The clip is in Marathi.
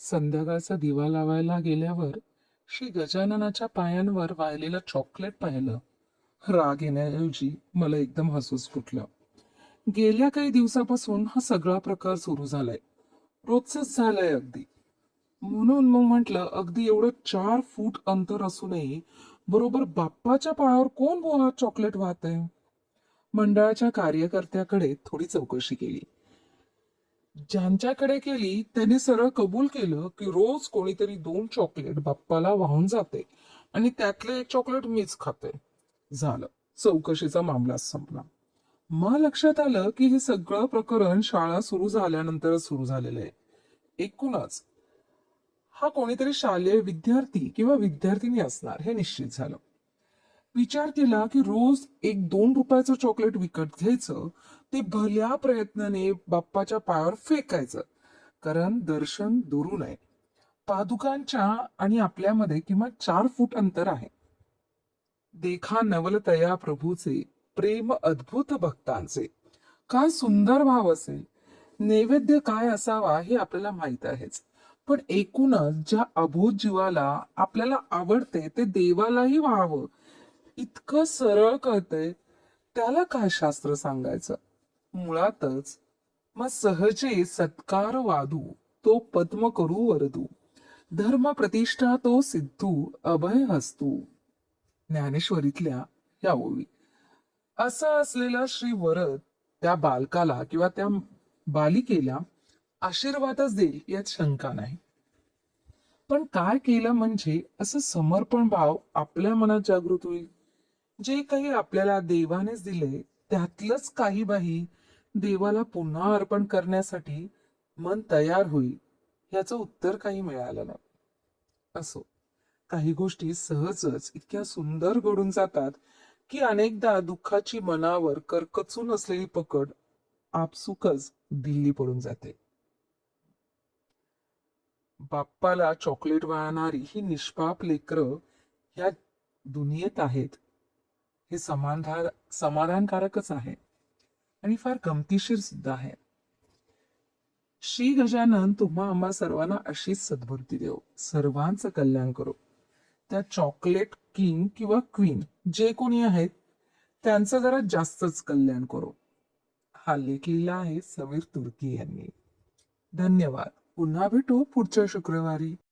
संध्याकाळचा दिवा लावायला गेल्यावर श्री गजाननाच्या पायांवर वाहिलेलं चॉकलेट पाहिलं. राग येण्याऐवजी मला एकदम हसूच फुटलं. गेल्या काही दिवसापासून हा सगळा प्रकार सुरू झालाय. रोजच झालंय अगदी. म्हणून मग म्हटलं, अगदी एवढं 4 फूट अंतर असूनही बरोबर बाप्पाच्या पायावर कोण बुवा चॉकलेट वाहतंय? मंडळाच्या कार्यकर्त्याकडे थोडी चौकशी केली. ज्यांच्याकडे केली त्याने सरळ कबूल केलं की रोज कोणीतरी 2 चॉकलेट बाप्पाला वाहून जाते आणि त्यातले एक चॉकलेट मीच खाते. झालं, चौकशीचा मामला संपला. मग लक्षात आलं की हे सगळं प्रकरण शाळा सुरू झाल्यानंतरच सुरू झालेलं आहे. एकूणच हा कोणीतरी शालेय विद्यार्थी किंवा विद्यार्थिनी असणार हे निश्चित झालं. विचार केला की रोज एक 2 रुपयाचं चॉकलेट विकत घ्यायचं, ते भल्या प्रयत्नाने बाप्पाच्या पायावर फेकायचं, कारण दर्शन दुरून आहे. पादुकांच्या आणि आपल्यामध्ये किमान 4 फूट अंतर आहे. देखा नवलतया प्रभूचे, प्रेम अद्भुत भक्तांचे. काय सुंदर भाव असेल. नैवेद्य काय असावा हे आपल्याला माहित आहेच, पण एकूणच ज्या अबोध जीवाला आपल्याला आवडते ते देवालाही व्हावं इतकं सरळ कळतंय, त्याला काय शास्त्र सांगायचं. मुळातच मग सहजे सत्कार वादू, तो पद्म करू वरदू, धर्म प्रतिष्ठा तो सिद्धू, अभय हस्तू. ज्ञानेश्वरीतल्या या ओळी. असं असलेला श्री वरद त्या बालकाला किंवा त्या बालिकेला आशीर्वादच देईल यात शंका नाही. पण काय केलं म्हणजे असं समर्पण भाव आपल्या मनात जागृत होईल. जे काही आपल्याला देवानेच दिले त्यातलंच काही बाही देवाला पुन्हा अर्पण करण्यासाठी मन तयार होईल, याचं उत्तर काही मिळालं नाही. असो, काही गोष्टी सहजच इतक्या सुंदर घडून जातात की अनेकदा दुःखाची मनावर करकचून असलेली पकड आपसुकच दिल्ली पडून जाते. बाप्पाला चॉकलेट वाहणारी ही निष्पाप लेकरं ह्या दुनियेत आहेत, हे समाधानकारकच आहे आणि फार गमतीशीर सुद्धा आहे. श्री गजानन तुम्हा आम्हा सर्वांना अशीच सद्बुद्धी देव, सर्वांचं कल्याण करो. त्या चॉकलेट किंग किंवा क्वीन जे कोणी आहेत त्यांचं जरा जास्तच कल्याण करो. हा लेख लिहिला आहे समीर तुर्की यांनी. धन्यवाद. पुन्हा भेटू पुढच्या शुक्रवारी.